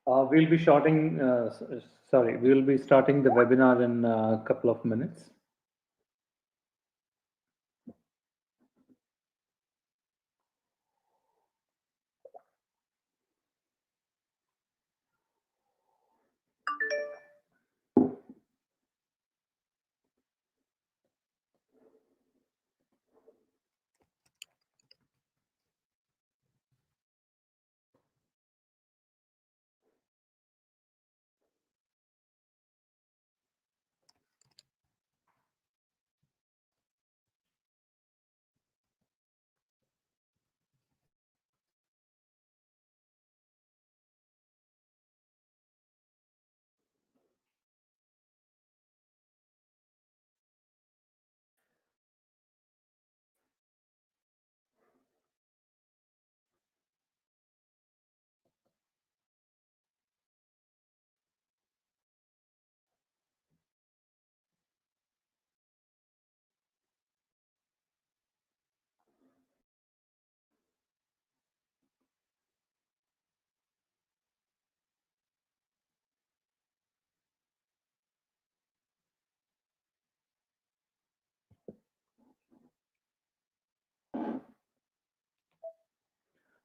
We'll be starting. Sorry, we will be starting the webinar in a couple of minutes.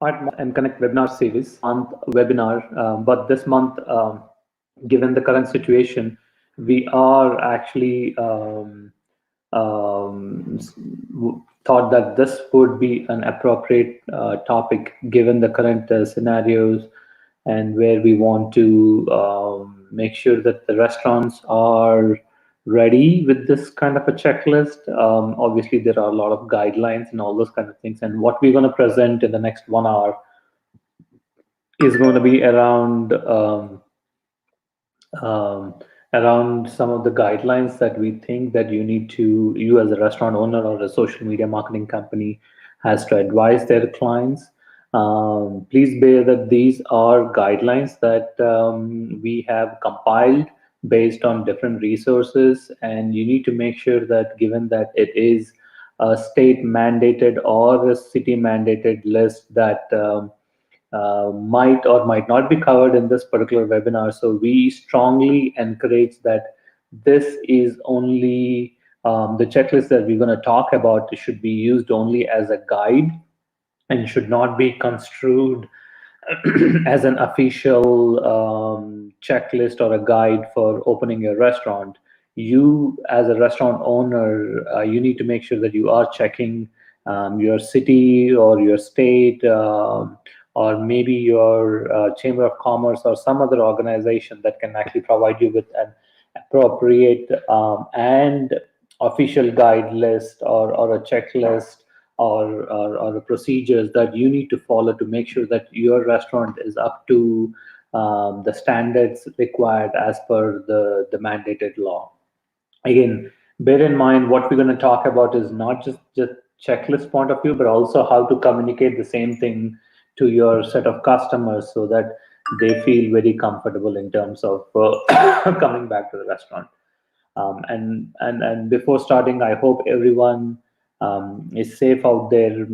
And Connect webinar series month webinar, but this month, given the current situation, we are actually thought that this would be an appropriate topic given the current scenarios and where we want to make sure that the restaurants are ready with this kind of a checklist. Obviously, there are a lot of guidelines and all those kind of things. And what we're going to present in the next 1 hour is going to be um, around some of the guidelines that we think that you as a restaurant owner or a social media marketing company has to advise their clients. Please bear that these are guidelines that we have compiled based on different resources, and you need to make sure that given that it is a state mandated or a city mandated list that might or might not be covered in this particular webinar. So we strongly encourage that this is only the checklist that we're going to talk about should be used only as a guide and should not be construed as an official checklist or a guide for opening a restaurant. You, as a restaurant owner, you need to make sure that you are checking your city or your state, or maybe your chamber of commerce or some other organization that can actually provide you with an appropriate and official guide list or a checklist or the procedures that you need to follow to make sure that your restaurant is up to the standards required as per the mandated law. Again, bear in mind what we're going to talk about is not just checklist point of view, but also how to communicate the same thing to your set of customers so that they feel very comfortable in terms of coming back to the restaurant. And before starting, I hope everyone is safe out there,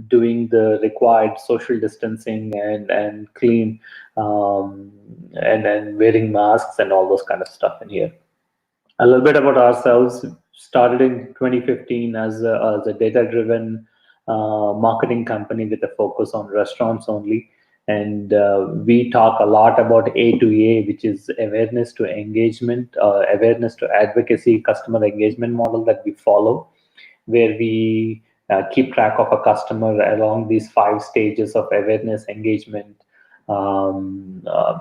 doing the required social distancing and clean, and wearing masks and all those kind of stuff in here. A little bit about ourselves. Started in 2015 as a data-driven marketing company with a focus on restaurants only. And we talk a lot about A to A, which is awareness to engagement, awareness to advocacy, customer engagement model that we follow, where we keep track of a customer along these 5 stages of awareness, engagement,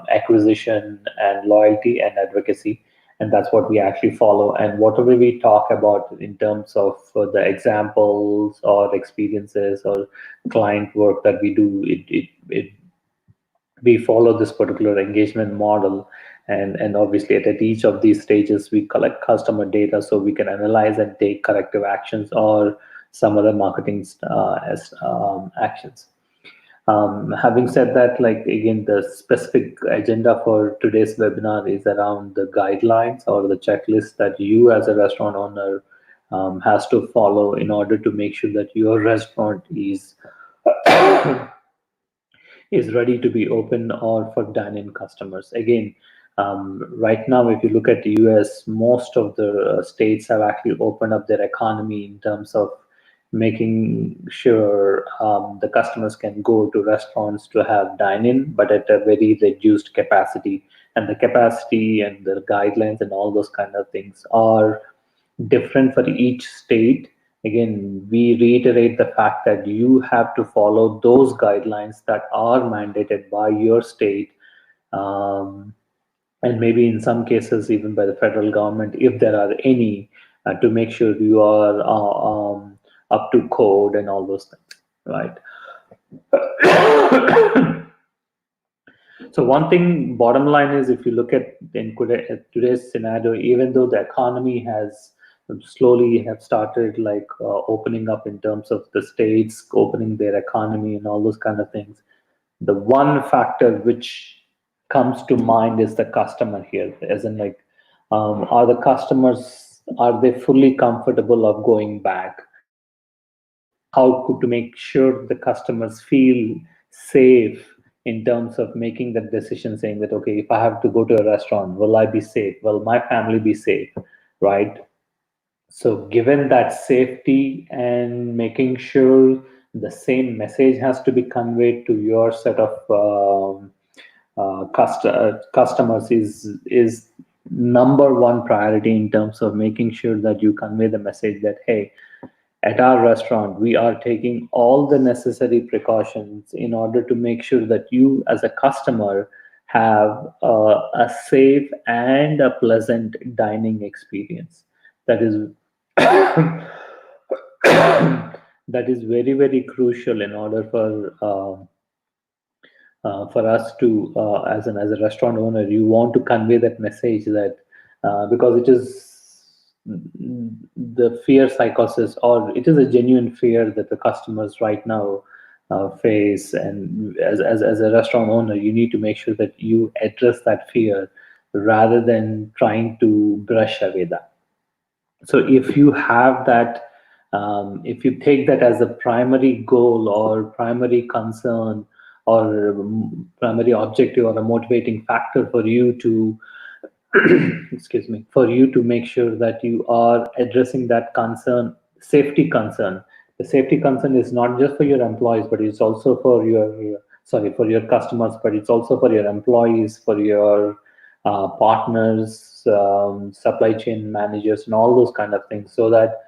acquisition, and loyalty and advocacy. and that's what we actually follow. And whatever we talk about in terms of the examples or experiences or client work that we do, it we follow this particular engagement model. And obviously at each of these stages we collect customer data so we can analyze and take corrective actions or some other marketing actions. Having said that, like again, the specific agenda for today's webinar is around the guidelines or the checklist that you as a restaurant owner has to follow in order to make sure that your restaurant is ready to be open or for dine-in customers. Again, right now, if you look at the US, most of the states have actually opened up their economy in terms of making sure the customers can go to restaurants to have dine-in, but at a very reduced capacity. And the capacity and the guidelines and all those kind of things are different for each state. Again, we reiterate the fact that you have to follow those guidelines that are mandated by your state, um, and maybe in some cases even by the federal government, if there are any, to make sure you are up to code and all those things, right? So one thing, bottom line is, if you look at today's scenario, even though the economy has slowly have started like opening up in terms of the states opening their economy and all those kind of things, the one factor which comes to mind is the customer here, as in like, are the customers, are they fully comfortable of going back? How could to make sure the customers feel safe in terms of making that decision, saying that, okay, if I have to go to a restaurant, will I be safe? Will my family be safe? Right? So given that safety and making sure the same message has to be conveyed to your set of customers is number one priority in terms of making sure that you convey the message that, hey, at our restaurant, we are taking all the necessary precautions in order to make sure that you, as a customer, have a safe and a pleasant dining experience. That is that is very, very crucial in order for us to, as a restaurant owner, you want to convey that message that, because it is the fear psychosis, or it is a genuine fear that the customers right now face. And as a restaurant owner, you need to make sure that you address that fear rather than trying to brush away that. So if you have that, if you take that as a primary goal or primary concern or primary objective or a motivating factor for you to excuse me, for you to make sure that you are addressing that concern, safety concern. The safety concern is not just for your employees, but it's also for your, sorry, for your customers, but it's also for your employees, for your partners, supply chain managers, and all those kind of things, so that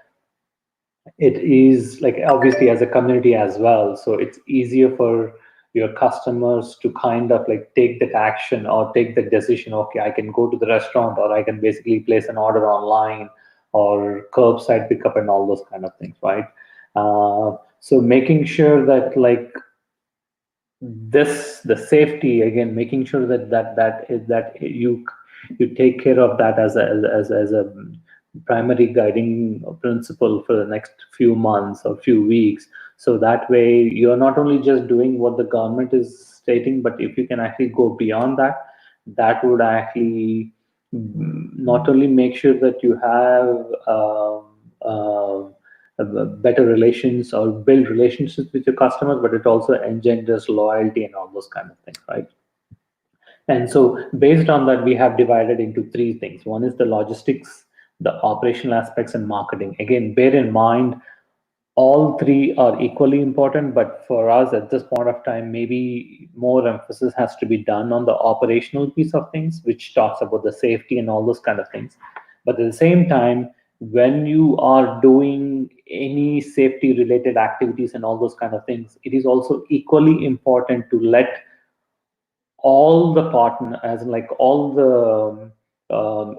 it is like, obviously, as a community as well, so it's easier for your customers to kind of like take that action or take the decision. Okay, I can go to the restaurant, or I can basically place an order online or curbside pickup and all those kind of things, right? So making sure that like this, the safety, again, making sure that you take care of that as a primary guiding principle for the next few months or few weeks. So that way you're not only just doing what the government is stating, but if you can actually go beyond that, that would actually not only make sure that you have better relations or build relationships with your customers, but it also engenders loyalty and all those kind of things, right? And so based on that, we have divided into three things. One is the logistics, the operational aspects, and marketing. Again, bear in mind, all three are equally important, but for us at this point of time, maybe more emphasis has to be done on the operational piece of things, which talks about the safety and all those kind of things. But at the same time, when you are doing any safety related activities and all those kind of things, it is also equally important to let all the partner, as in like all the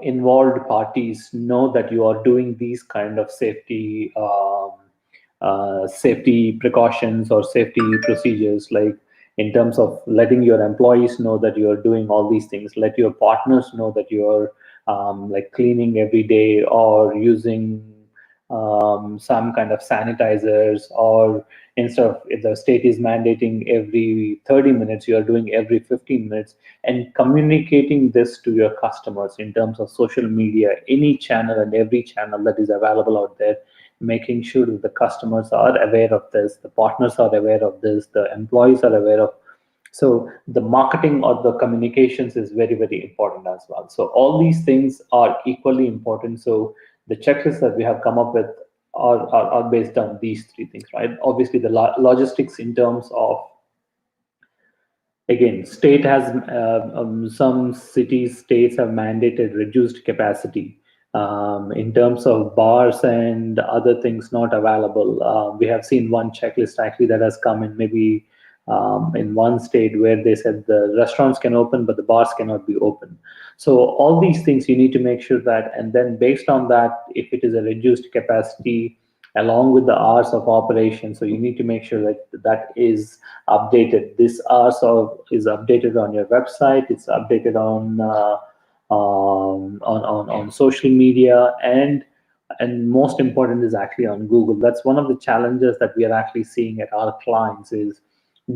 involved parties know that you are doing these kind of safety precautions or safety procedures, like in terms of letting your employees know that you are doing all these things, let your partners know that you are like cleaning every day or using some kind of sanitizers, or instead of, if the state is mandating every 30 minutes, you are doing every 15 minutes, and communicating this to your customers in terms of social media, any channel and every channel that is available out there, making sure that the customers are aware of this, the partners are aware of this, the employees are aware of. So the marketing or the communications is very, very important as well. So all these things are equally important. So the checklists that we have come up with are based on these three things, right? Obviously, the logistics in terms of, again, state has some cities, states have mandated reduced capacity in terms of bars and other things not available. We have seen one checklist actually that has come in, maybe in one state, where they said the restaurants can open, but the bars cannot be open. So all these things you need to make sure that, and then based on that, if it is a reduced capacity, along with the hours of operation, so you need to make sure that that is updated. This is updated on your website. It's updated on social media, and most important is actually on Google. That's one of the challenges that we are actually seeing at our clients is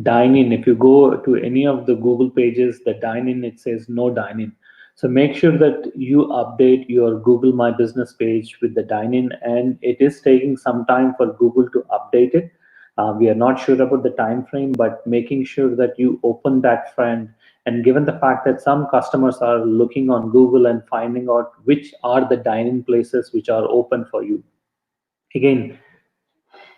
Dine-in. If you go to any of the Google pages, the Dine-in, it says no Dine-in. So make sure that you update your Google My Business page with the Dine-in, and it is taking some time for Google to update it. We are not sure about the time frame, but making sure that you open that friend. And given the fact that some customers are looking on Google and finding out which are the dine-in places which are open for you. Again,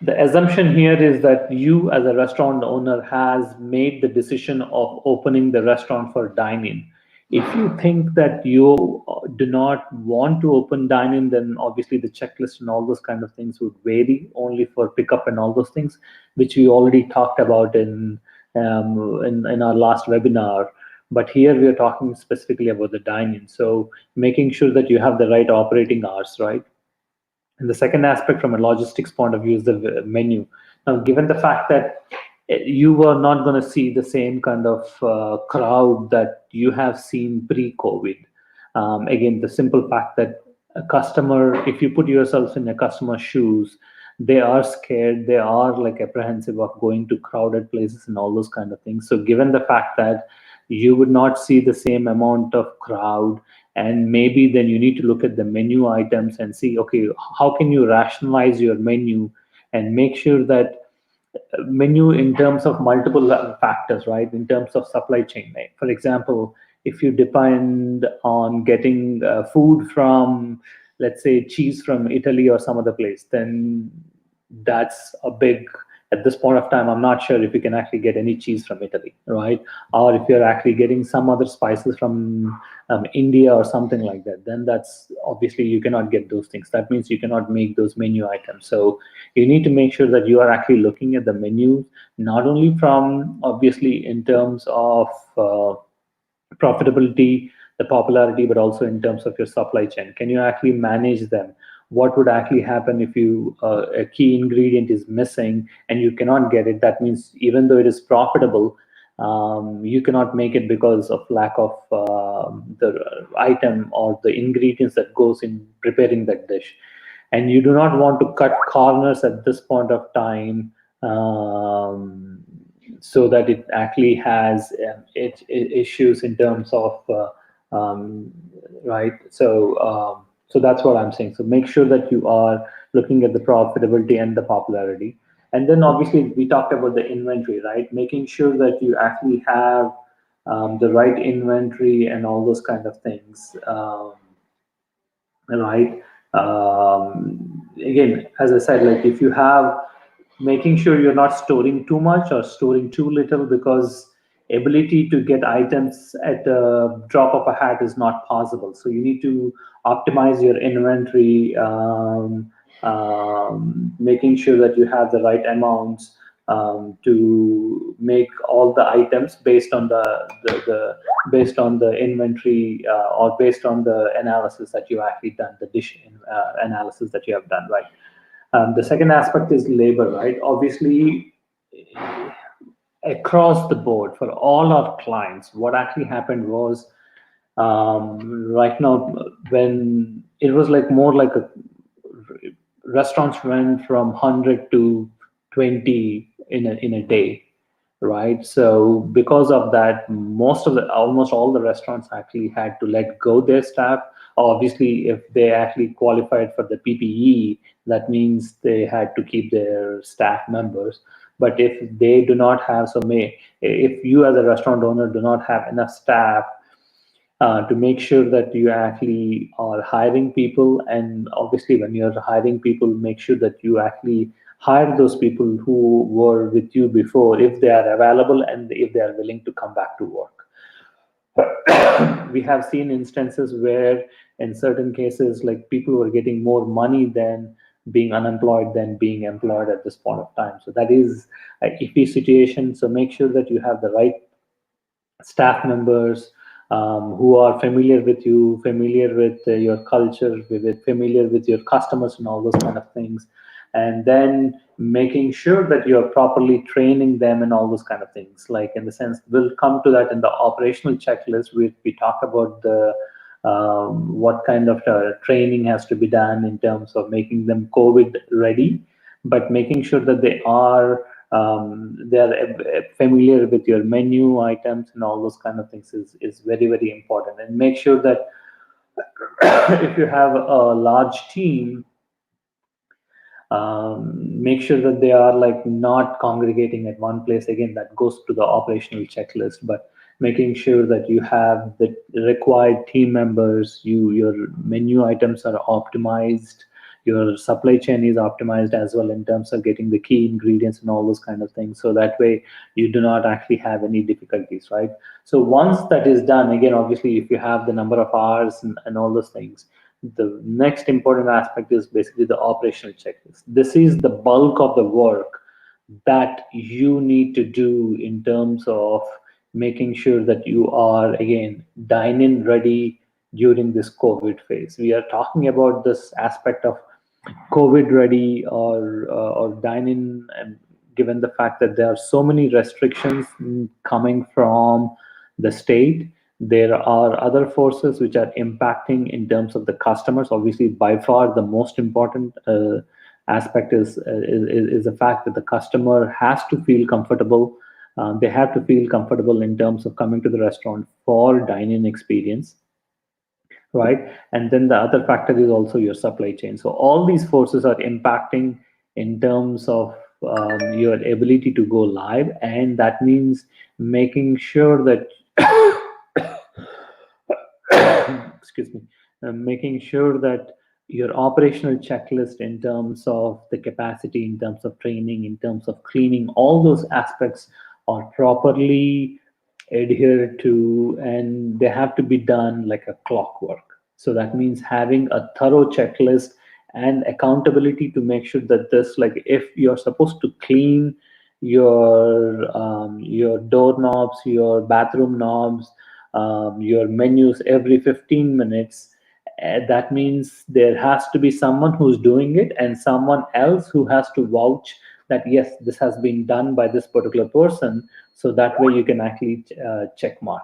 the assumption here is that you as a restaurant owner has made the decision of opening the restaurant for dine-in. If you think that you do not want to open dine-in, then obviously the checklist and all those kind of things would vary only for pickup and all those things, which we already talked about in our last webinar. But here we are talking specifically about the dine-in. So making sure that you have the right operating hours, right? And the second aspect from a logistics point of view is the menu. Now, given the fact that you are not going to see the same kind of crowd that you have seen pre-COVID, again, the simple fact that a customer, if you put yourself in a customer's shoes, they are scared, they are like apprehensive of going to crowded places and all those kind of things. So given the fact that you would not see the same amount of crowd, and maybe then you need to look at the menu items and see, okay, how can you rationalize your menu and make sure that menu in terms of multiple factors, right? In terms of supply chain, right? For example, if you depend on getting food from, let's say, cheese from Italy or some other place, then that's a big, at this point of time, I'm not sure if you can actually get any cheese from Italy, right? Or if you're actually getting some other spices from India or something like that, then that's obviously you cannot get those things. That means you cannot make those menu items. So you need to make sure that you are actually looking at the menu, not only from obviously in terms of profitability, the popularity, but also in terms of your supply chain. Can you actually manage them? What would actually happen if you a key ingredient is missing and you cannot get it? That means even though it is profitable, you cannot make it because of lack of the item or the ingredients that goes in preparing that dish. And you do not want to cut corners at this point of time, so that it actually has issues in terms of right. So that's what I'm saying. So make sure that you are looking at the profitability and the popularity. And then obviously we talked about the inventory, right? Making sure that you actually have the right inventory and all those kind of things. Right. Again, as I said, like if you have, making sure you're not storing too much or storing too little, because ability to get items at a drop of a hat is not possible. So you need to optimize your inventory, making sure that you have the right amounts, to make all the items based on the based on the inventory or based on the analysis that you actually done, the dish analysis that you have done, right? The second aspect is labor, right? Obviously, across the board for all our clients, what actually happened was right now when it was like more like a restaurants went from 100 to 20 in a day, right? So because of that, most of the almost all the restaurants actually had to let go their staff. Obviously, if they actually qualified for the PPE, that means they had to keep their staff members. But if they do not have, so may if you as a restaurant owner do not have enough staff to make sure that you actually are hiring people. And obviously, when you're hiring people, make sure that you actually hire those people who were with you before, if they are available and if they are willing to come back to work. We have seen instances where, in certain cases, like people were getting more money than being unemployed than being employed at this point of time. So that is a iffy situation. So make sure that you have the right staff members who are familiar with you, familiar with your culture, familiar with your customers, and all those kind of things. And then making sure that you're properly training them and all those kind of things. Like, in the sense, we'll come to that in the operational checklist. We talk about the what kind of training has to be done in terms of making them COVID ready, but making sure that they are familiar with your menu items and all those kind of things is very, very important. And make sure that if you have a large team, make sure that they are like not congregating at one place. Again, that goes to the operational checklist, but making sure that you have the required team members, your menu items are optimized, your supply chain is optimized as well in terms of getting the key ingredients and all those kind of things, so that way you do not actually have any difficulties, right? So once that is done, again, obviously, if you have the number of hours and all those things, the next important aspect is basically the operational checklist. This is the bulk of the work that you need to do in terms of making sure that you are, again, dine-in ready during this COVID phase. We are talking about this aspect of COVID ready or dine-in, and given the fact that there are so many restrictions coming from the state, there are other forces which are impacting in terms of the customers. Obviously, by far the most important aspect is the fact that the customer has to feel comfortable. They have to feel comfortable in terms of coming to the restaurant for dine-in experience, right? And then the other factor is also your supply chain. So all these forces are impacting in terms of your ability to go live, and that means making sure that excuse me, making sure that your operational checklist in terms of the capacity, in terms of training, in terms of cleaning, all those aspects are properly adhered to, and they have to be done like a clockwork. So that means having a thorough checklist and accountability to make sure that this, like, if you're supposed to clean your doorknobs, your bathroom knobs, your menus every 15 minutes, that means there has to be someone who's doing it and someone else who has to vouch that yes, this has been done by this particular person, so that way you can actually check mark,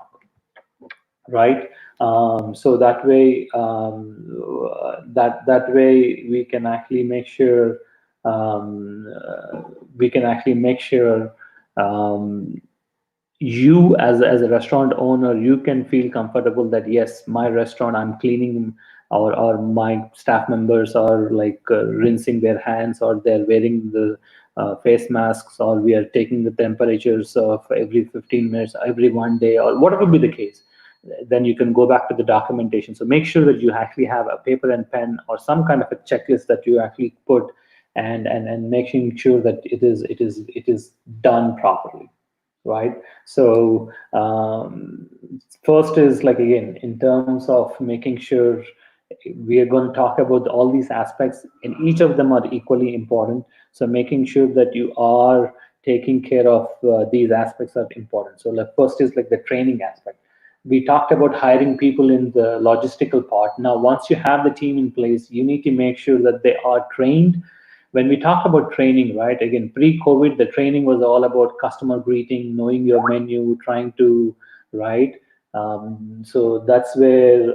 right? So that way that way we can actually make sure we can actually make sure um, you as a restaurant owner, you can feel comfortable that yes, my restaurant, I'm cleaning, or my staff members are like rinsing their hands, or they're wearing the face masks, or we are taking the temperatures of every 15 minutes, every one day, or whatever be the case. Then you can go back to the documentation. So make sure that you actually have a paper and pen or some kind of a checklist that you actually put, and making sure that it is done properly, right? So first is, like, again, in terms of making sure, we are going to talk about all these aspects, and each of them are equally important. So making sure that you are taking care of these aspects are important. So like first is like the training aspect. We talked about hiring people in the logistical part. Now, once you have the team in place, you need to make sure that they are trained. When we talk about training, right, again, pre-COVID, the training was all about customer greeting, knowing your menu, trying to, right? So that's where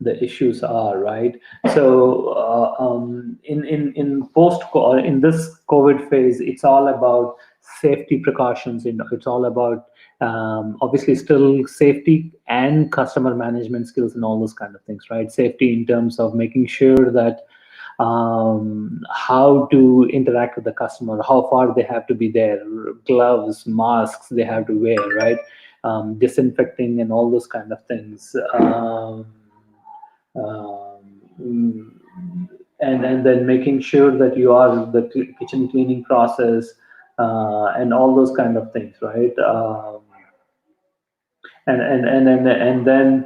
the issues are, right? So in post in this COVID phase, it's all about safety precautions. It's all about obviously still safety and customer management skills and all those kind of things, right? Safety in terms of making sure that how to interact with the customer, how far they have to be there, gloves, masks they have to wear, right? Disinfecting and all those kind of things. Mm, and then making sure that you are the kitchen cleaning process and all those kind of things, right? And then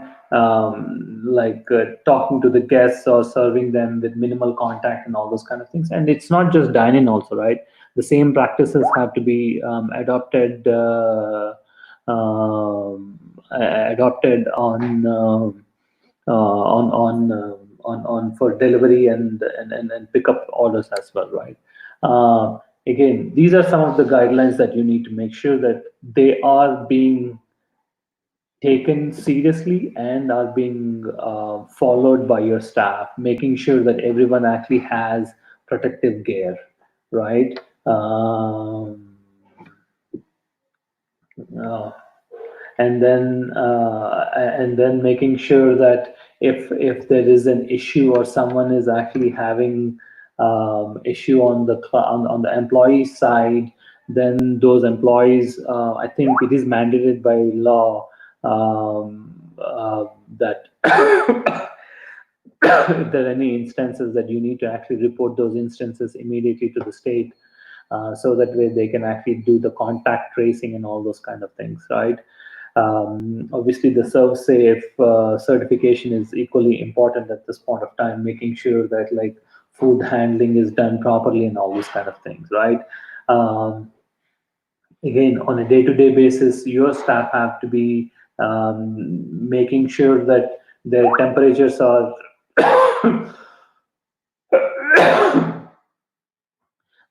like talking to the guests or serving them with minimal contact and all those kind of things. And it's not just dine-in also, right? The same practices have to be adopted adopted on for delivery and pickup orders as well, right? Again, these are some of the guidelines that you need to make sure that they are being taken seriously and are being followed by your staff, making sure that everyone actually has protective gear, right? Uh, and then making sure that if there is an issue or someone is actually having issue on on the employee side, then those employees, I think it is mandated by law that if there are any instances that you need to actually report those instances immediately to the state, so that way they can actually do the contact tracing and all those kind of things, right? Obviously, the ServSafe certification is equally important at this point of time, making sure that like food handling is done properly and all these kind of things, right? Um, Again, on a day-to-day basis, your staff have to be making sure that their temperatures are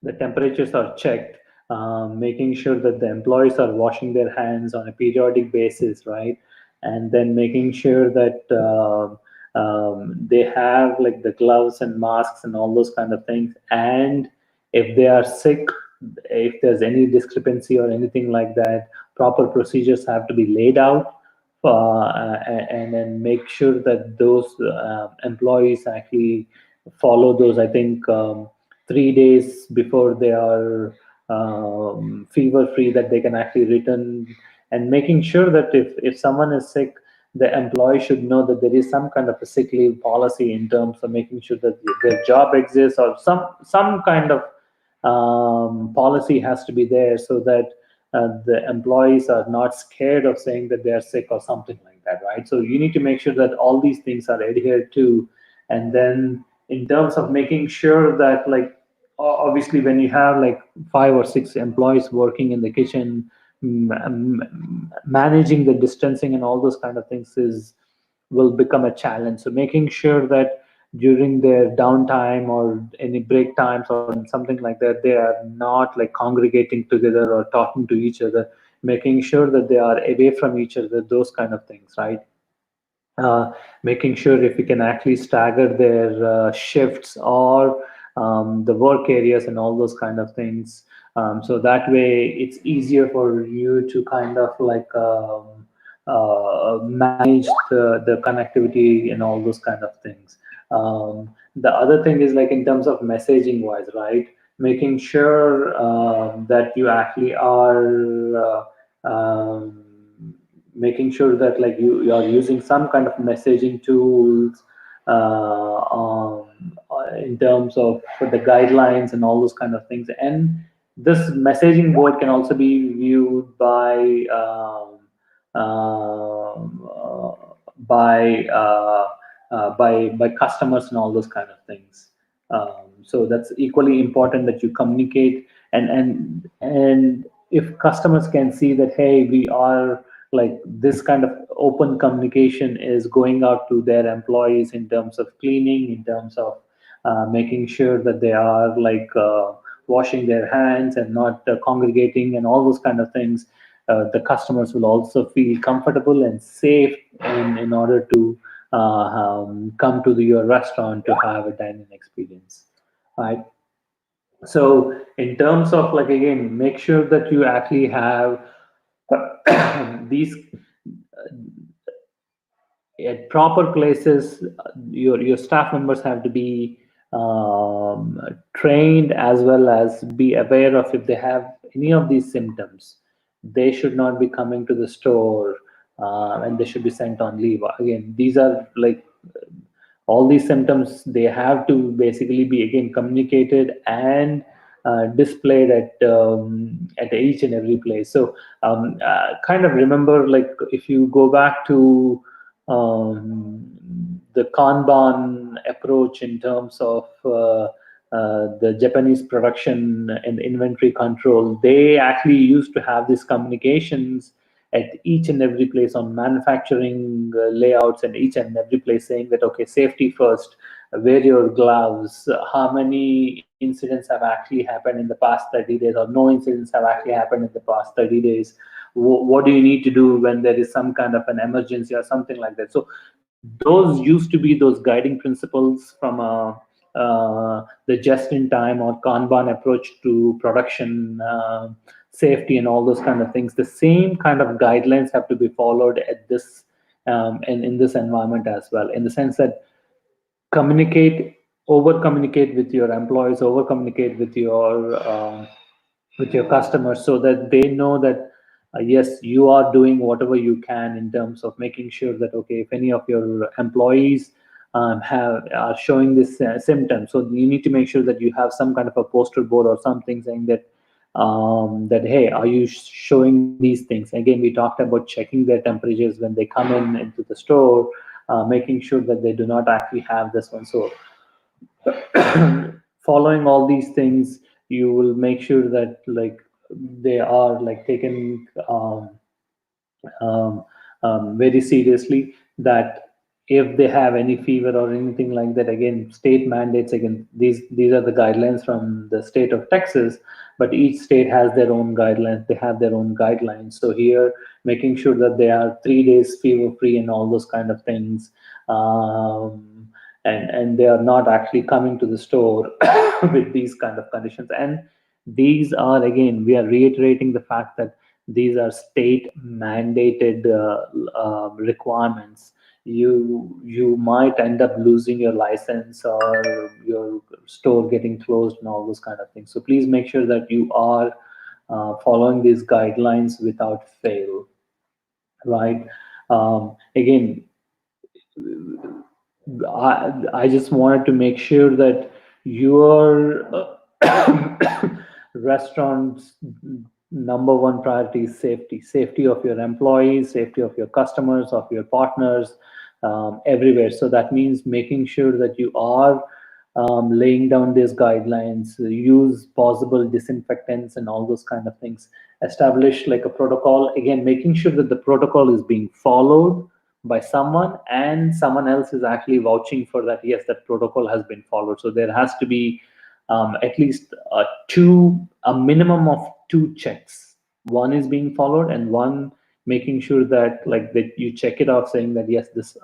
the temperatures are checked, making sure that the employees are washing their hands on a periodic basis, right? And then making sure that they have like the gloves and masks and all those kind of things. And if they are sick, if there's any discrepancy or anything like that, proper procedures have to be laid out. And then make sure that those employees actually follow those. I think 3 days before they are fever free, that they can actually return, and making sure that if someone is sick, the employee should know that there is some kind of a sick leave policy in terms of making sure that their job exists, or some kind of policy has to be there, so that the employees are not scared of saying that they are sick or something like that, right? So you need to make sure that all these things are adhered to. And then in terms of making sure that like obviously when you have like 5 or 6 employees working in the kitchen, managing the distancing and all those kind of things is will become a challenge. So making sure that during their downtime or any break times or something like that, they are not like congregating together or talking to each other, making sure that they are away from each other, those kind of things, right? Making sure if we can actually stagger their shifts or the work areas and all those kind of things. So that way it's easier for you to kind of like manage the connectivity and all those kind of things. The other thing is like in terms of messaging wise, right? Making sure that you actually are making sure that like you are using some kind of messaging tools in terms of for the guidelines and all those kind of things. And this messaging board can also be viewed um, uh, by customers and all those kind of things. So that's equally important that you communicate, and if customers can see that, hey, we are like this kind of open communication is going out to their employees in terms of cleaning, in terms of making sure that they are like washing their hands and not congregating and all those kind of things, the customers will also feel comfortable and safe in order to come to your restaurant to have a dining experience, right? So in terms of like, again, make sure that you actually have these at proper places. Your staff members have to be trained, as well as be aware of if they have any of these symptoms. They should not be coming to the store, and they should be sent on leave. Again, these are like all these symptoms, they have to basically be again communicated and displayed at each and every place. So kind of remember, like if you go back to the Kanban approach in terms of the Japanese production and inventory control, they actually used to have these communications at each and every place on manufacturing layouts and each and every place, saying that, okay, safety first, wear your gloves, how many incidents have actually happened in the past 30 days, or no incidents have actually happened in the past 30 days. What do you need to do when there is some kind of an emergency or something like that? So those used to be those guiding principles from the just in time or Kanban approach to production safety and all those kind of things. The same kind of guidelines have to be followed at this in this environment as well, in the sense that communicate, over communicate with your employees, over communicate with your customers, so that they know that yes, you are doing whatever you can in terms of making sure that, okay, if any of your employees have are showing this symptom, so you need to make sure that you have some kind of a poster board or something saying that that, hey, are you showing these things? Again, we talked about checking their temperatures when they come in into the store, making sure that they do not actually have this one. So following all these things, you will make sure that like they are like taken um, very seriously, that if they have any fever or anything like that, again, state mandates, again, these are the guidelines from the state of Texas, but each state has their own guidelines, they have their own guidelines. So here, making sure that they are 3 days fever free and all those kind of things, and they are not actually coming to the store with these kind of conditions. And these are, again, we are reiterating the fact that these are state mandated requirements. You might end up losing your license or your store getting closed and all those kind of things. So please make sure that you are following these guidelines without fail, right? Again, I just wanted to make sure that your restaurant's number one priority is safety. Safety of your employees, safety of your customers, of your partners, everywhere. So that means making sure that you are laying down these guidelines, use possible disinfectants and all those kind of things. Establish like a protocol. Again, making sure that the protocol is being followed by someone, and someone else is actually vouching for that, yes, that protocol has been followed. So there has to be at least a minimum of two checks. One is being followed, and one making sure that like that you check it off, saying that yes, this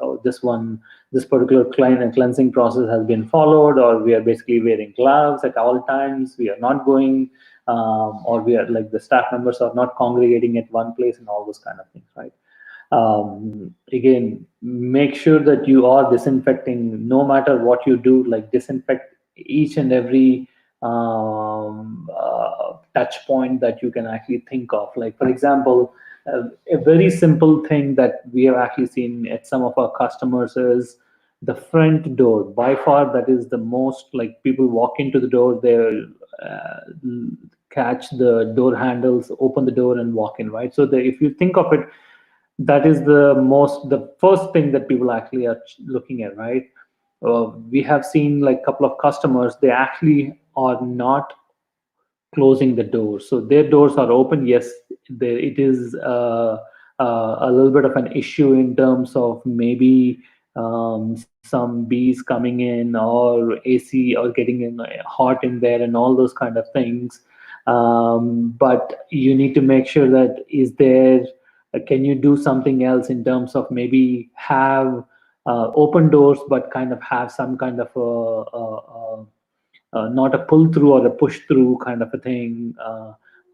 particular cleansing process has been followed, or we are basically wearing gloves at all times, we are not going or we are like the staff members are not congregating at one place and all those kind of things, right? Again, make sure that you are disinfecting no matter what you do, like disinfect each and every touch point that you can actually think of. Like, for example, a very simple thing that we have actually seen at some of our customers is the front door. By far, that is the most, like, people walk into the door, they'll catch the door handles, open the door, and walk in, right? So if you think of it, that is the first thing that people actually are looking at, right? we have seen like a couple of customers, they actually are not closing the doors. So their doors are open. Yes, there it is a little bit of an issue in terms of maybe some bees coming in or AC or getting in hot in there and all those kind of things. But you need to make sure that is there. Can you do something else in terms of maybe have open doors, but kind of have some kind of not a pull through or a push through kind of a thing,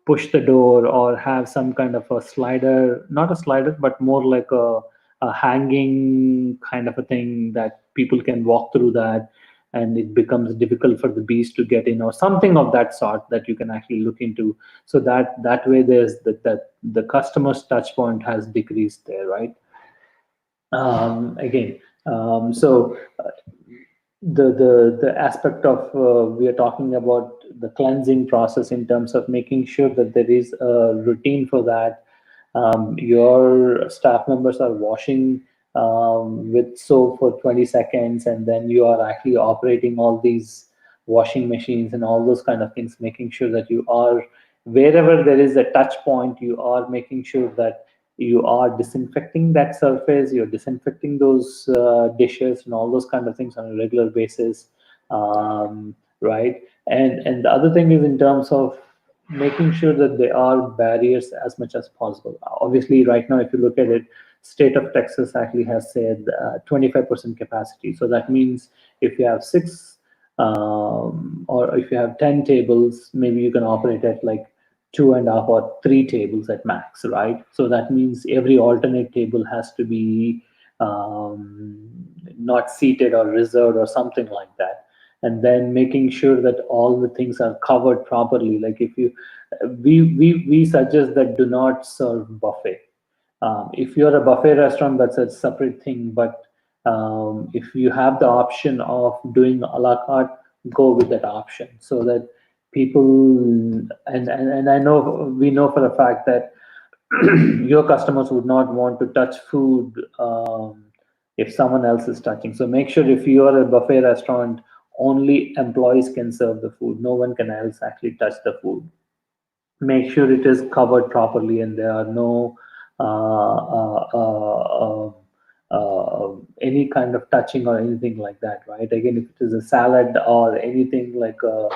push the door or have some kind of a slider, not a slider, but more like a hanging kind of a thing that people can walk through that, and it becomes difficult for the bees to get in or something of that sort that you can actually look into. So that way there's that the customer's touch point has decreased there, right? Again, so the aspect of we are talking about the cleansing process in terms of making sure that there is a routine for that. Your staff members are washing with soap for 20 seconds, and then you are actually operating all these washing machines and all those kind of things, making sure that you are wherever there is a touch point, you are making sure that you are disinfecting that surface, you're disinfecting those dishes and all those kind of things on a regular basis, right? And the other thing is in terms of making sure that there are barriers as much as possible. Obviously, right now, if you look at it, state of Texas actually has said 25% capacity. So that means if you have six or if you have 10 tables, maybe you can operate at like two and a half or three tables at max, right? So that means every alternate table has to be not seated or reserved or something like that. And then making sure that all the things are covered properly. Like if you, we suggest that do not serve buffet. If you're a buffet restaurant, that's a separate thing. But if you have the option of doing a la carte, go with that option so that people and I know we know for a fact that your customers would not want to touch food if someone else is touching. So make sure if you are a buffet restaurant, only employees can serve the food. No one can else actually touch the food. Make sure it is covered properly and there are no any kind of touching or anything like that, right? Again, if it is a salad or anything like a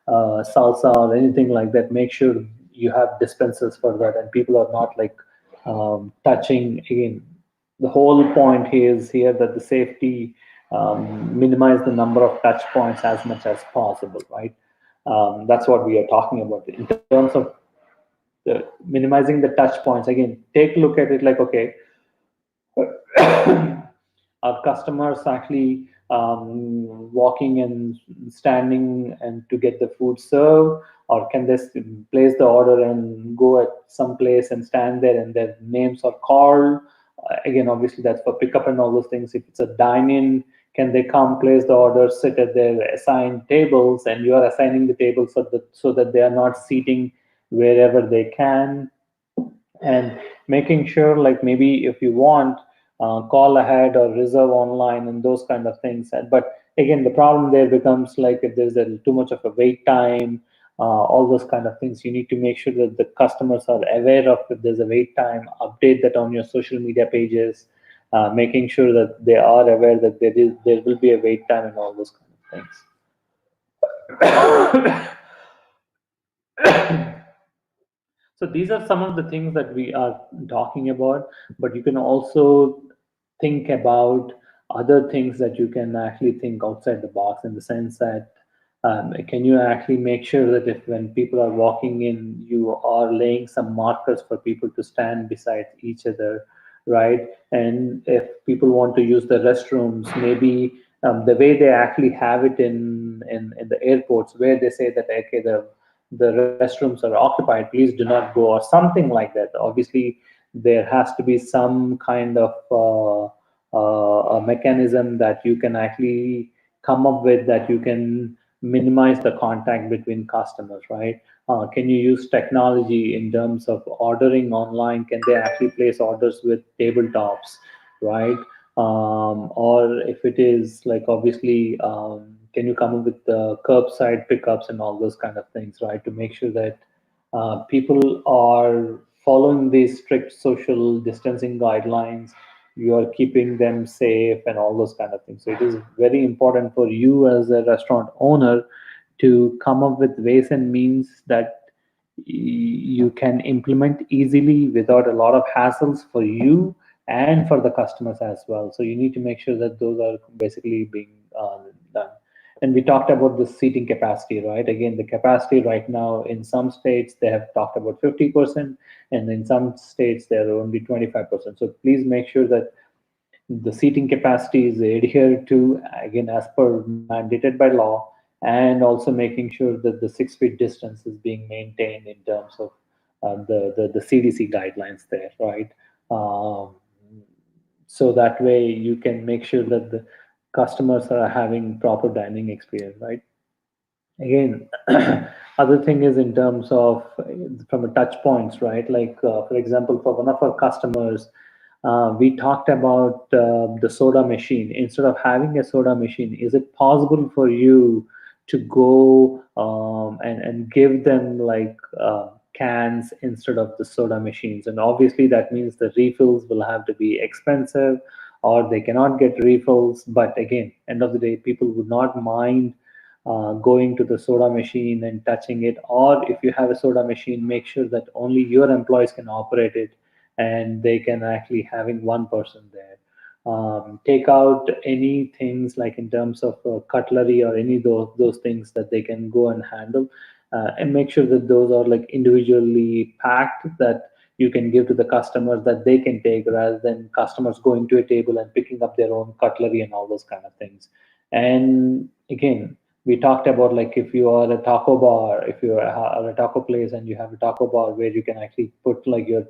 salsa or anything like that, make sure you have dispensers for that and people are not like touching. Again, the whole point here is here that the safety, minimize the number of touch points as much as possible, right? That's what we are talking about in terms of minimizing the touch points. Again, take a look at it like, okay, our customers actually walking and standing and to get the food served, or can they place the order and go at some place and stand there and their names are called. Again, obviously that's for pickup and all those things. If it's a dine-in, can they come place the order, sit at their assigned tables, and you are assigning the tables so that they are not seating wherever they can, and making sure like maybe if you want, call ahead or reserve online and those kind of things. But again, the problem there becomes like if there's too much of a wait time, all those kind of things, you need to make sure that the customers are aware of if there's a wait time, update that on your social media pages, making sure that they are aware that there will be a wait time and all those kind of things. So these are some of the things that we are talking about, but you can also think about other things that you can actually think outside the box in the sense that can you actually make sure that if when people are walking in, you are laying some markers for people to stand beside each other, right? And if people want to use the restrooms, maybe the way they actually have it in the airports, where they say that okay, the restrooms are occupied, please do not go, or something like that. Obviously, there has to be some kind of a mechanism that you can actually come up with that you can minimize the contact between customers, right? Can you use technology in terms of ordering online? Can they actually place orders with tabletops, right? or if it is like obviously, can you come up with the curbside pickups and all those kind of things, right? To make sure that people are following these strict social distancing guidelines, you are keeping them safe and all those kind of things. So it is very important for you as a restaurant owner to come up with ways and means that you can implement easily without a lot of hassles for you and for the customers as well. So you need to make sure that those are basically being done. And we talked about the seating capacity, right? Again, the capacity right now in some states they have talked about 50%, and in some states they're only 25%. So please make sure that the seating capacity is adhered to, again, as per mandated by law, and also making sure that the 6 feet distance is being maintained in terms of the CDC guidelines there, right? Um, so that way you can make sure that the customers are having proper dining experience, right? Again, other thing is in terms of from a touch points, right? Like for example, for one of our customers, we talked about the soda machine. Instead of having a soda machine, is it possible for you to go and give them like cans instead of the soda machines? And obviously that means the refills will have to be expensive, or they cannot get refills. But again, end of the day, people would not mind going to the soda machine and touching it. Or if you have a soda machine, make sure that only your employees can operate it, and they can actually having one person there. Take out any things like in terms of cutlery or any those things that they can go and handle, and make sure that those are like individually packed, that you can give to the customers that they can take, rather than customers going to a table and picking up their own cutlery and all those kind of things. And again, we talked about like if you are a taco bar, if you are a taco place and you have a taco bar where you can actually put like your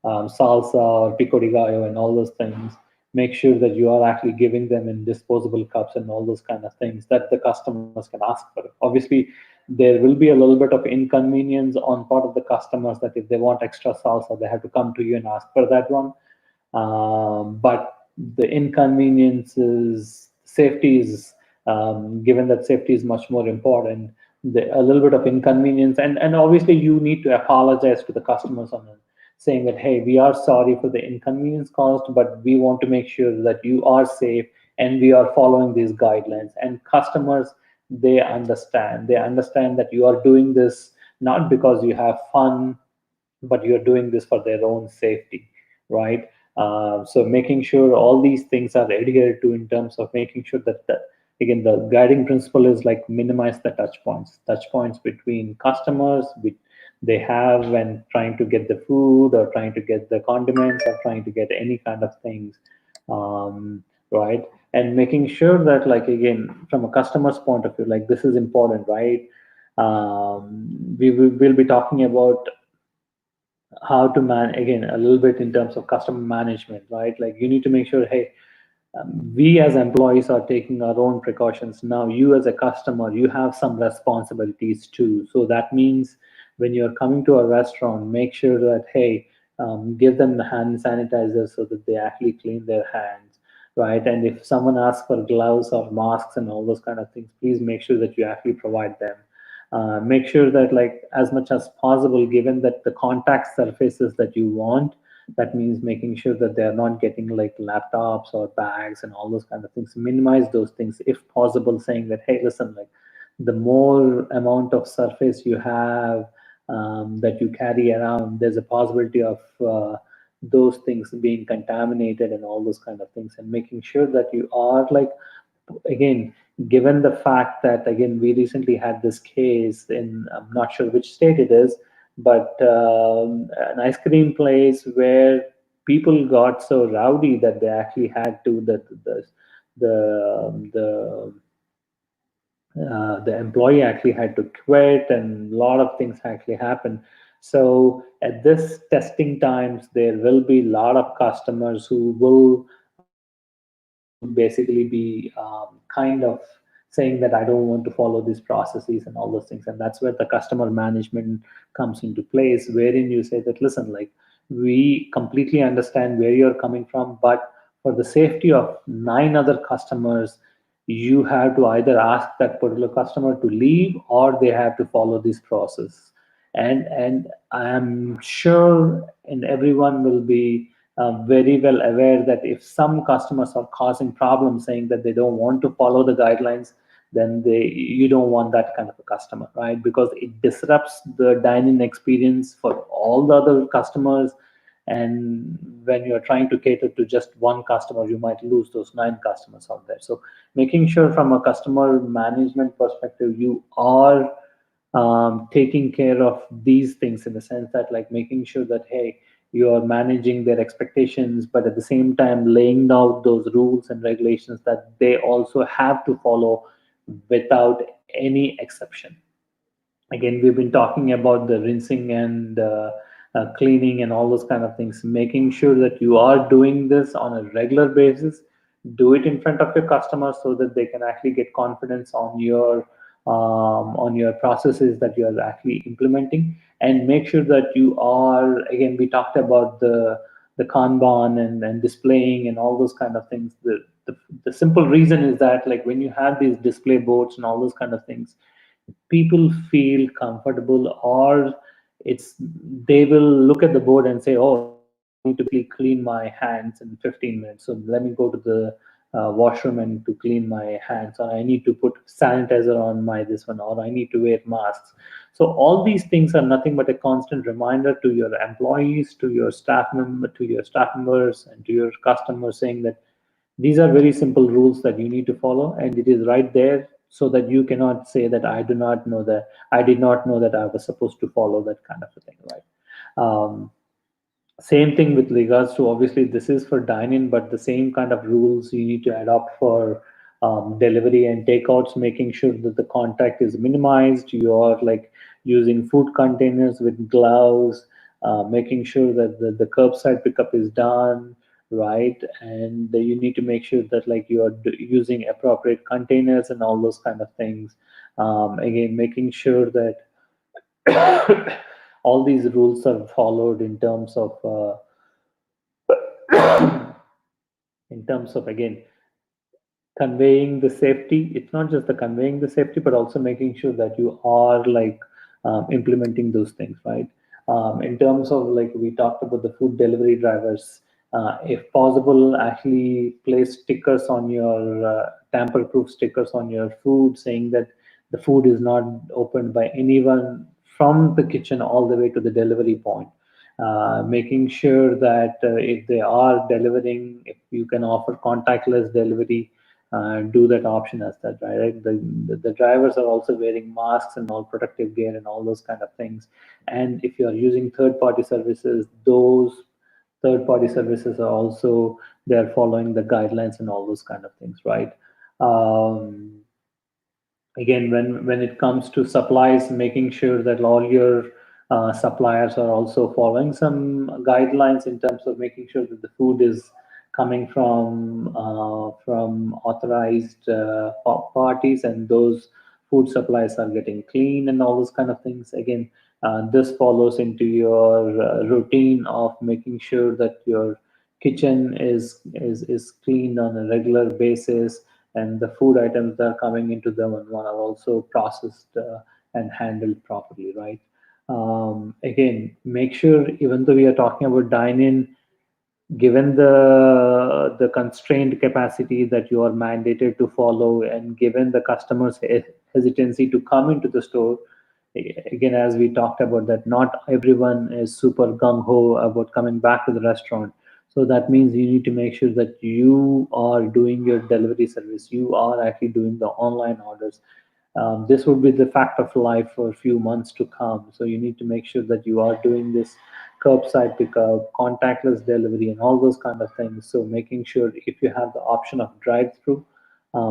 salsa or pico de gallo and all those things, make sure that you are actually giving them in disposable cups and all those kind of things that the customers can ask for. Obviously, there will be a little bit of inconvenience on part of the customers, that if they want extra salsa, they have to come to you and ask for that one. But the inconvenience is safety is, given that safety is much more important, a little bit of inconvenience, and obviously you need to apologize to the customers on it, saying that hey, we are sorry for the inconvenience caused, but we want to make sure that you are safe and we are following these guidelines. And customers, they understand that you are doing this not because you have fun, but you're doing this for their own safety, right? So making sure all these things are adhered to in terms of making sure that again, the guiding principle is like minimize the touch points between customers they have when trying to get the food or trying to get the condiments or trying to get any kind of things, right? And making sure that like again, from a customer's point of view, like this is important, right? We'll be talking about how to man again a little bit in terms of customer management, right? Like you need to make sure, hey, we as employees are taking our own precautions. Now you as a customer, you have some responsibilities too. So that means when you're coming to a restaurant, make sure that hey, give them the hand sanitizer so that they actually clean their hands, right? And if someone asks for gloves or masks and all those kind of things, please make sure that you actually provide them. Make sure that like as much as possible, given that the contact surfaces that you want, that means making sure that they're not getting like laptops or bags and all those kind of things. Minimize those things if possible, saying that hey, listen, like the more amount of surface you have, that you carry around, there's a possibility of those things being contaminated and all those kind of things. And making sure that you are like, again, given the fact that again we recently had this case in, I'm not sure which state it is, but an ice cream place where people got so rowdy that they actually had to the employee actually had to quit, and a lot of things actually happened. So at this testing times, there will be a lot of customers who would basically be kind of saying that I don't want to follow these processes and all those things. And that's where the customer management comes into place, wherein you say that, listen, like we completely understand where you're coming from, but for the safety of nine other customers, you have to either ask that particular customer to leave or they have to follow this process. And I am sure and everyone will be very well aware that if some customers are causing problems saying that they don't want to follow the guidelines, then they you don't want that kind of a customer, right? Because it disrupts the dining experience for all the other customers. And when you're trying to cater to just one customer, you might lose those nine customers out there. So making sure from a customer management perspective, you are taking care of these things in the sense that like making sure that hey, you are managing their expectations, but at the same time laying out those rules and regulations that they also have to follow without any exception. Again, we've been talking about the rinsing and cleaning and all those kind of things, making sure that you are doing this on a regular basis. Do it in front of your customers so that they can actually get confidence on your processes that you are actually implementing. And make sure that you are, again, we talked about the kanban and displaying and all those kind of things. The simple reason is that like when you have these display boards and all those kind of things, people feel comfortable, or it's they will look at the board and say, oh, I need to basically clean my hands in 15 minutes, so let me go to the washroom and to clean my hands, or I need to put sanitizer on my this one, or I need to wear masks. So all these things are nothing but a constant reminder to your employees, to your staff members and to your customers, saying that these are very simple rules that you need to follow, and it is right there, so that you cannot say that I did not know that I was supposed to follow that kind of a thing, right? Same thing with regards to, obviously this is for dine-in, but the same kind of rules you need to adopt for delivery and takeouts, making sure that the contact is minimized. You are like using food containers with gloves, making sure that the curbside pickup is done right, and you need to make sure that like you are using appropriate containers and all those kind of things. Again, making sure that all these rules are followed in terms of again conveying the safety. It's not just the conveying the safety, but also making sure that you are like implementing those things, right? In terms of like we talked about the food delivery drivers, if possible, actually place stickers on your tamper-proof stickers on your food, saying that the food is not opened by anyone from the kitchen all the way to the delivery point. Making sure that if they are delivering, if you can offer contactless delivery, do that option as that, right? The drivers are also wearing masks and all protective gear and all those kind of things. And if you are using third party services, those third party services are also, they're following the guidelines and all those kind of things, right? um, Again, when it comes to supplies, making sure that all your suppliers are also following some guidelines in terms of making sure that the food is coming from authorized parties, and those food supplies are getting clean and all those kind of things. Again, this follows into your routine of making sure that your kitchen is cleaned on a regular basis, and the food items that are coming into them and one are also processed and handled properly, right? Again, make sure, even though we are talking about dine-in, given the constrained capacity that you are mandated to follow, and given the customers' hesitancy to come into the store, again, as we talked about, that not everyone is super gung-ho about coming back to the restaurant. So that means you need to make sure that you are doing your delivery service, you are actually doing the online orders. This would be the fact of life for a few months to come. So you need to make sure that you are doing this curbside pickup, contactless delivery, and all those kind of things. So making sure if you have the option of drive-through,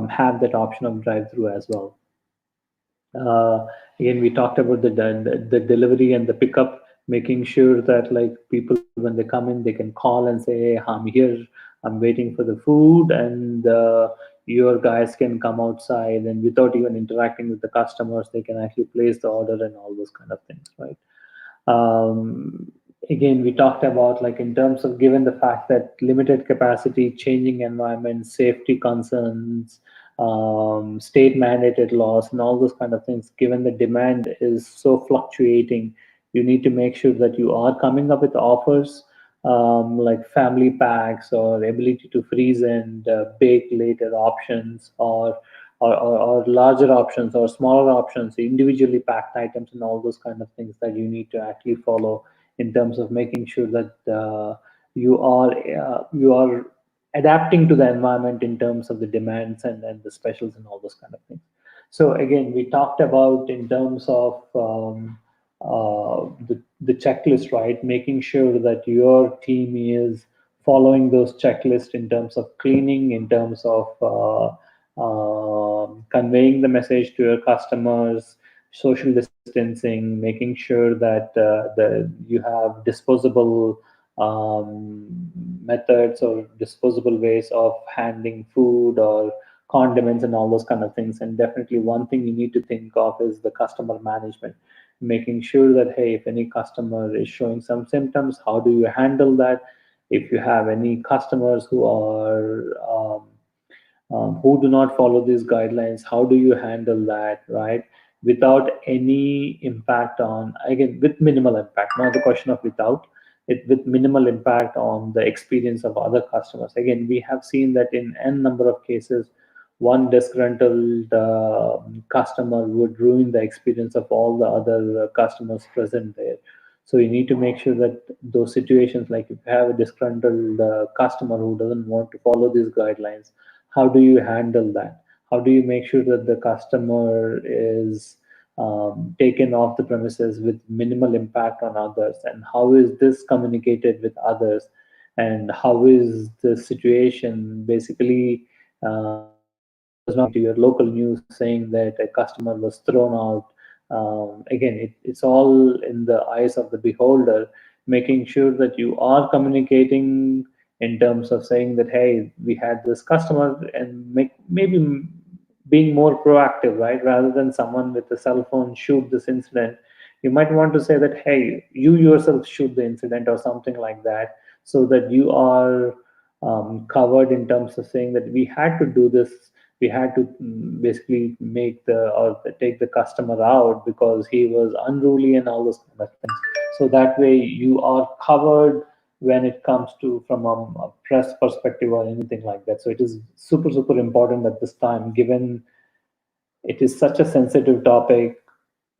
have that option of drive-through as well. Again, we talked about the delivery and the pickup, making sure that like people when they come in, they can call and say, hey, I'm here, I'm waiting for the food, and your guys can come outside, and without even interacting with the customers, they can actually place the order and all those kind of things, right? um, again, we talked about, like, in terms of, given the fact that limited capacity, changing environment, safety concerns, state mandated laws, and all those kind of things, given the demand is so fluctuating, you need to make sure that you are coming up with offers, like family packs, or ability to freeze and bake later options, or larger options or smaller options, individually packed items, and all those kind of things that you need to actually follow in terms of making sure that you are adapting to the environment in terms of the demands and the specials and all those kind of things. So again, we talked about in terms of the checklist, right? Making sure that your team is following those checklists in terms of cleaning, in terms of conveying the message to your customers, social distancing, making sure that you have disposable methods or disposable ways of handling food or condiments and all those kind of things. And definitely one thing you need to think of is the customer management, making sure that, hey, if any customer is showing some symptoms, how do you handle that? If you have any customers who do not follow these guidelines, how do you handle that, right? Without any impact on, again, with minimal impact, not the question of without, it with minimal impact on the experience of other customers. Again, we have seen that in n number of cases, one disgruntled customer would ruin the experience of all the other customers present there. So you need to make sure that those situations, like if you have a disgruntled customer who doesn't want to follow these guidelines, how do you handle that? How do you make sure that the customer is taken off the premises with minimal impact on others? And how is this communicated with others? And how is the situation basically does not to your local news saying that a customer was thrown out? Again, it's all in the eyes of the beholder, making sure that you are communicating in terms of saying that, hey, we had this customer, and maybe being more proactive, right? Rather than someone with a cell phone shoot this incident, you might want to say that, hey, you yourself shoot the incident or something like that, so that you are covered in terms of saying that we had to do this. We had to basically take the customer out because he was unruly and all those kind of things. So that way you are covered when it comes to from a press perspective or anything like that. So it is super super important at this time, given it is such a sensitive topic,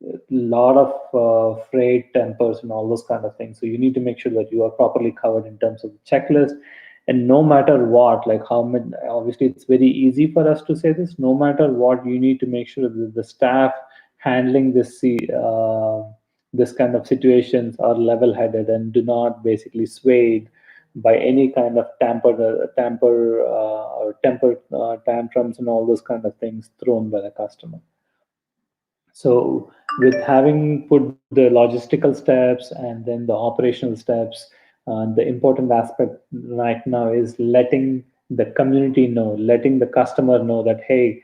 a lot of freight, tempers, and all those kind of things. So you need to make sure that you are properly covered in terms of the checklist. And no matter what, like how many, obviously it's very easy for us to say this. No matter what, you need to make sure that the staff handling this kind of situations are level-headed and do not basically swayed by any kind of or temper tantrums and all those kind of things thrown by the customer. So, with having put the logistical steps and then the operational steps, the important aspect right now is letting the community know, letting the customer know that, hey,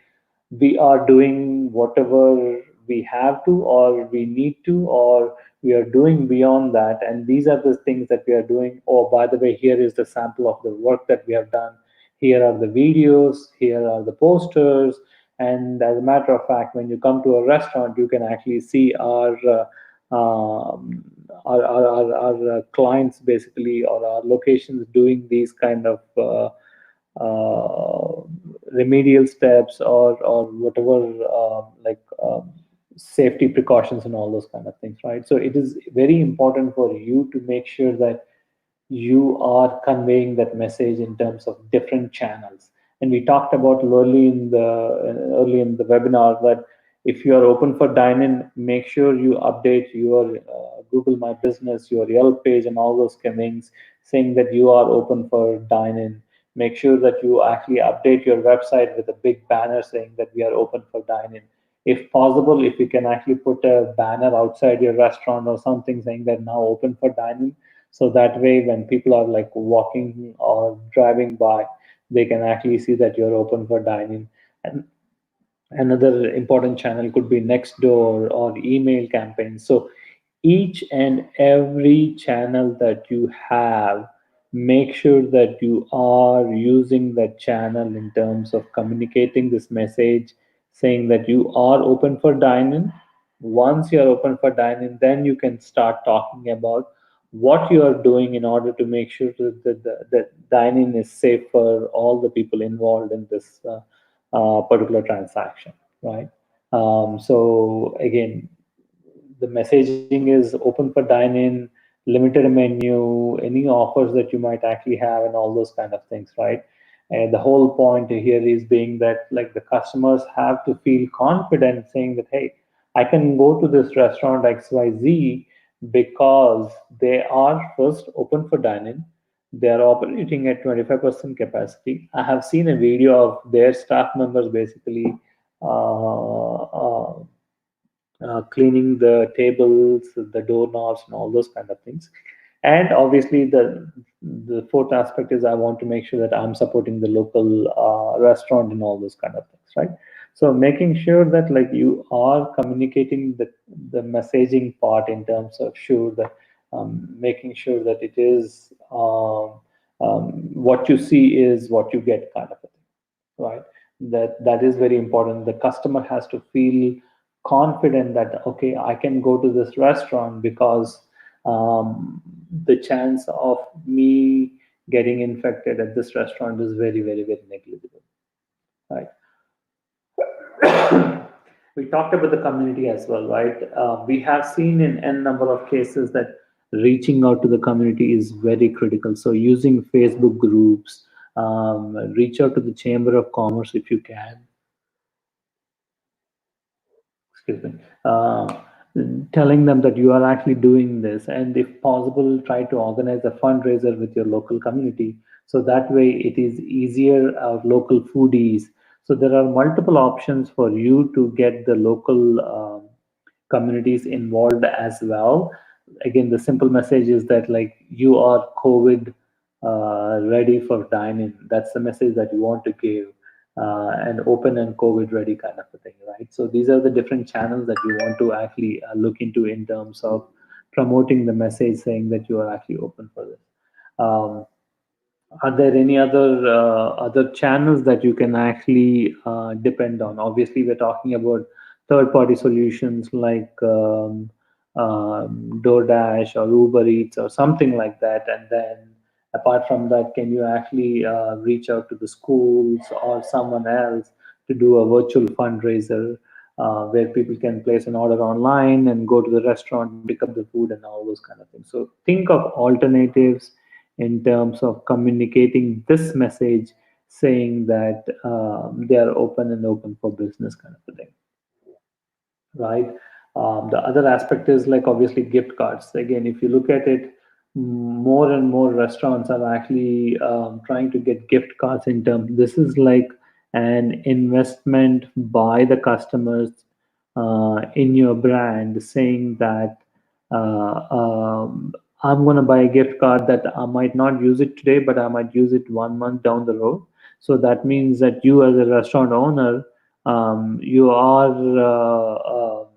we are doing whatever we have to, or we need to, or we are doing beyond that. And these are the things that we are doing. Oh, by the way, here is the sample of the work that we have done. Here are the videos, here are the posters. And as a matter of fact, when you come to a restaurant, you can actually see our clients basically, or our locations doing these kind of remedial steps, or whatever, safety precautions and all those kind of things, right? So it is very important for you to make sure that you are conveying that message in terms of different channels. And we talked about early in the webinar that if you are open for dine-in, make sure you update your Google My Business, your Yelp page, and all those things saying that you are open for dine-in. Make sure that you actually update your website with a big banner saying that we are open for dine-in. If possible, if you can actually put a banner outside your restaurant or something saying that now open for dine-in, so that way when people are like walking or driving by, they can actually see that you're open for dining. And another important channel could be next door or email campaigns. So each and every channel that you have, make sure that you are using that channel in terms of communicating this message saying that you are open for dine-in. Once you're open for dine-in, then you can start talking about what you are doing in order to make sure that the dine-in is safe for all the people involved in this particular transaction, right? So again, the messaging is open for dine-in, limited menu, any offers that you might actually have, and all those kind of things, right? And the whole point here is being that like the customers have to feel confident saying that, hey, I can go to this restaurant XYZ because they are first open for dine-in. They are operating at 25% capacity. I have seen a video of their staff members basically cleaning the tables, the doorknobs, and all those kind of things. And obviously, the fourth aspect is I want to make sure that I'm supporting the local restaurant and all those kind of things, right? So making sure that like you are communicating the messaging part in terms of sure that making sure that it is what you see is what you get kind of a thing, right? That is very important. The customer has to feel confident that okay, I can go to this restaurant because the chance of me getting infected at this restaurant is very very very negligible, right? We talked about the community as well, right? We have seen in n number of cases that reaching out to the community is very critical. So using Facebook groups, reach out to the Chamber of Commerce if you can, excuse me, telling them that you are actually doing this, and if possible try to organize a fundraiser with your local community, so that way it is easier local foodies. So there are multiple options for you to get the local communities involved as well. Again, the simple message is that like you are COVID ready for dine-in. That's the message that you want to give, and open and COVID ready kind of a thing, right? So these are the different channels that you want to actually look into in terms of promoting the message, saying that you are actually open for this. Um, are there any other channels that you can actually depend on? Obviously, we're talking about third-party solutions like DoorDash or Uber Eats or something like that. And then, apart from that, can you actually reach out to the schools or someone else to do a virtual fundraiser where people can place an order online and go to the restaurant, pick up the food, and all those kind of things? So think of alternatives in terms of communicating this message saying that they are open and open for business kind of a thing, right? The other aspect is like obviously gift cards. Again, if you look at it, more and more restaurants are actually trying to get gift cards in terms. This is like an investment by the customers in your brand, saying that I'm going to buy a gift card that I might not use it today, but I might use it 1 month down the road. So that means that you, as a restaurant owner, you are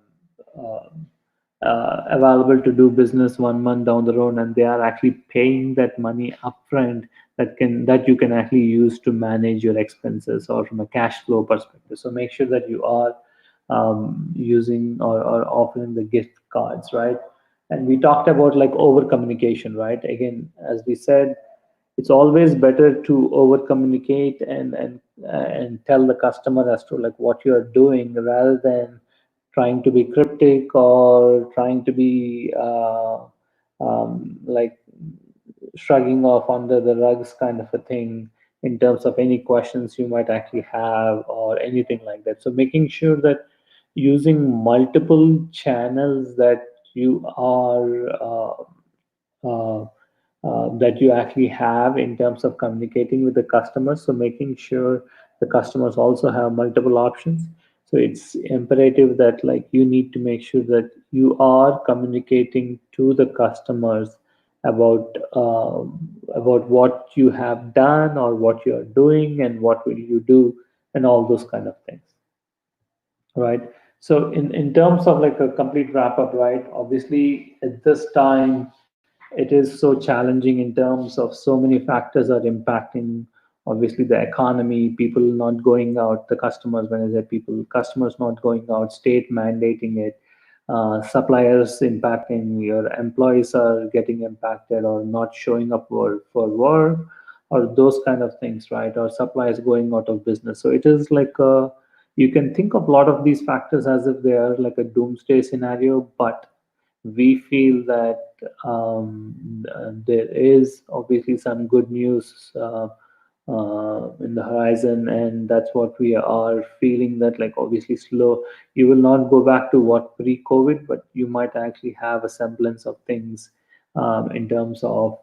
available to do business 1 month down the road, and they are actually paying that money upfront that you can actually use to manage your expenses or from a cash flow perspective. So make sure that you are using or offering the gift cards, right? And we talked about like over communication, right? Again, as we said, it's always better to over communicate and tell the customer as to like what you are doing rather than trying to be cryptic or trying to be like shrugging off under the rugs kind of a thing in terms of any questions you might actually have or anything like that. So making sure that using multiple channels that you are that you actually have in terms of communicating with the customers. So making sure the customers also have multiple options. So it's imperative that like you need to make sure that you are communicating to the customers about what you have done or what you are doing and what will you do and all those kind of things, right? So in terms of like a complete wrap up, right? Obviously, at this time, it is so challenging in terms of so many factors are impacting. Obviously, the economy, people not going out, the customers. When I say people, customers not going out, state mandating it, suppliers impacting, your employees are getting impacted or not showing up for work, or those kind of things, right? Or suppliers going out of business. So it is like a, you can think of a lot of these factors as if they are like a doomsday scenario, but we feel that there is obviously some good news in the horizon, and that's what we are feeling, that like obviously slow, you will not go back to what pre-COVID, but you might actually have a semblance of things in terms of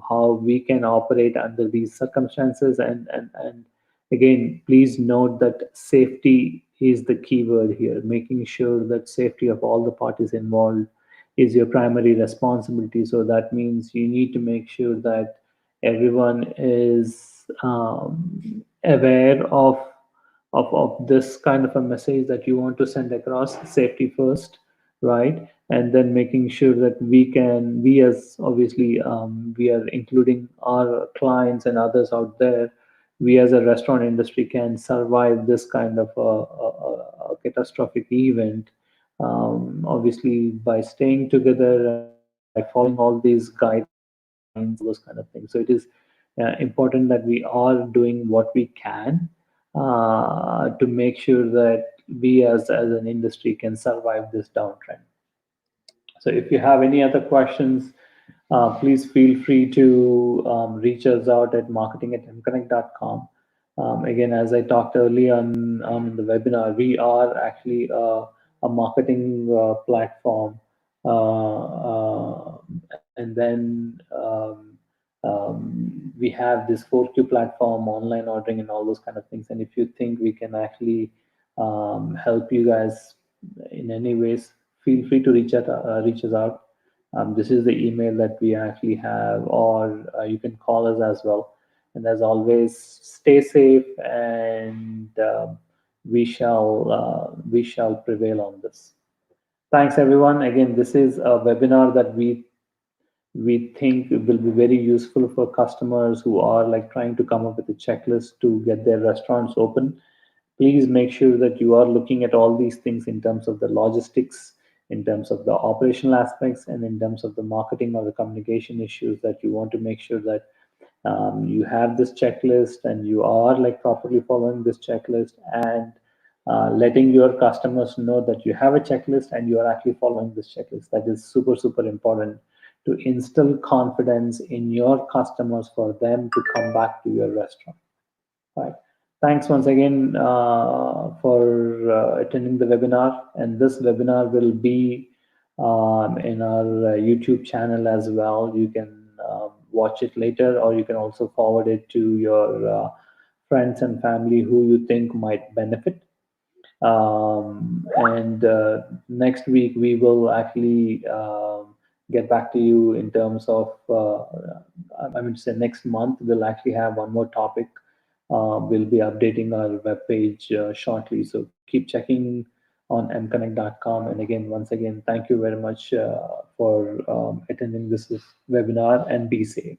how we can operate under these circumstances. And again, please note that safety is the key word here. Making sure that safety of all the parties involved is your primary responsibility. So that means you need to make sure that everyone is aware of this kind of a message that you want to send across, safety first, right? And then making sure that we as obviously we are including our clients and others out there, we as a restaurant industry can survive this kind of a catastrophic event, obviously by staying together and by following all these guidelines and all those kind of things. So it is important that we are doing what we can to make sure that we as an industry can survive this downtrend. So if you have any other questions, please feel free to reach us out at marketing@mconnect.com. Again, as I talked earlier on in the webinar, we are actually a marketing platform. And then we have this 4Q platform, online ordering, and all those kind of things. And if you think we can actually help you guys in any ways, feel free to reach us out. This is the email that we actually have, or you can call us as well. And as always, stay safe, and we shall prevail on this. Thanks, everyone. Again, this is a webinar that we think it will be very useful for customers who are like trying to come up with a checklist to get their restaurants open. Please make sure that you are looking at all these things in terms of the logistics, in terms of the operational aspects, and in terms of the marketing or the communication issues, that you want to make sure that you have this checklist and you are like properly following this checklist, and letting your customers know that you have a checklist and you are actually following this checklist. That is super, super important to instill confidence in your customers for them to come back to your restaurant. Right. Thanks once again for attending the webinar. And this webinar will be in our YouTube channel as well. You can watch it later, or you can also forward it to your friends and family who you think might benefit. And next week, we will actually get back to you in terms of, I mean, to say next month, we'll actually have one more topic. We'll be updating our webpage shortly. So keep checking on mconnect.com. And again, once again, thank you very much for attending this webinar, and be safe.